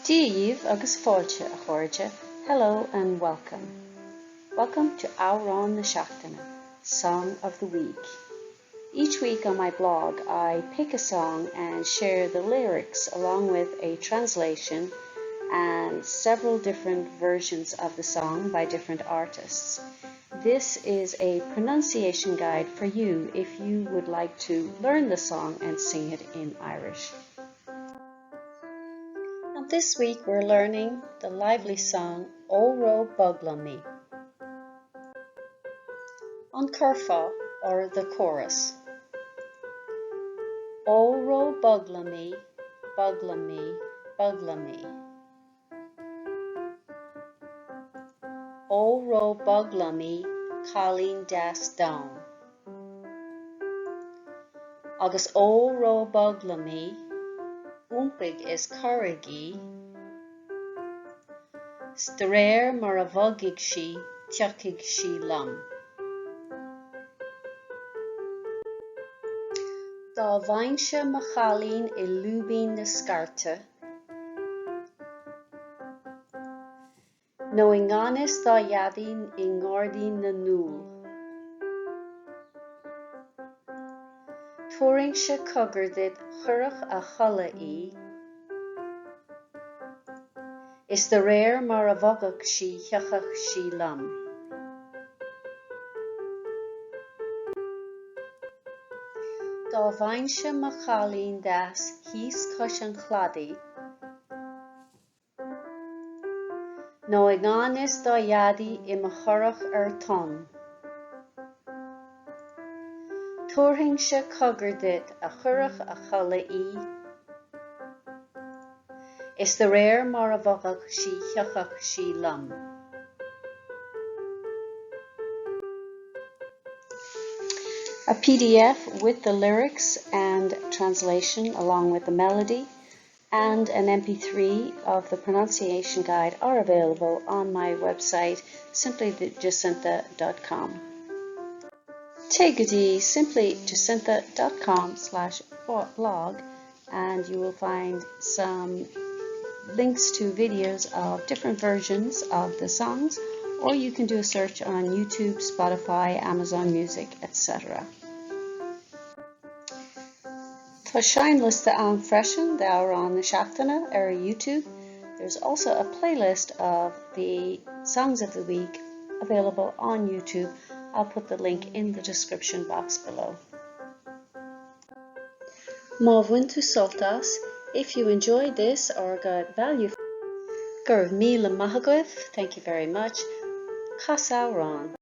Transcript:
Díomh agus fáilte a chuirde, hello and welcome. Welcome to Óró na Seachtaine, Song of the Week. Each week on my blog I pick a song and share the lyrics along with a translation and several different versions of the song by different artists. This is a pronunciation guide for you if you would like to learn the song and sing it in Irish. And this week we're learning the lively song Óró Bog Liom Í. On Curfa, or the chorus. Óró Bog Liom Í, Bog Liom Í, Bog Liom Í. Óró Bog Liom Í, Cailín das Domhan. Agus Óró Bog Liom Í, Umpig is Gaeilge, Staréir mar a bhogaigh sí, teacaigh sí liom. Dá bhainse mo Cailín I lúibín na scarta, nó I ngáinis dá iadín I ngáardín na núl. Tuairing se cogadh chuireadh a choladh í, is de réir mar a bhogadh sí teacaigh sí liom. Dá bhainse mo Cailín das híos cois an chladaigh, nó I ngáinis dá iadí I mo chorrach ar ton. Tuairing se cogadh a chuireadh a choladh í, is de réir mar a bhogadh sí teacaigh sí liom. A PDF with the lyrics and translation along with the melody and an MP3 of the pronunciation guide are available on my website simplyjacinta.com. Take a D simplyjacinta.com/blog and you will find some links to videos of different versions of the songs, or you can do a search on YouTube, Spotify, Amazon Music, etc. Tá seanliste an freisin de Óró na Seachtaine ar YouTube. There's also a playlist of the songs of the week available on YouTube. I'll put the link in the description box below. Má bhain tú soltas, if you enjoyed this or got value, gur míle maith agaibh, thank you very much. Cas Órán.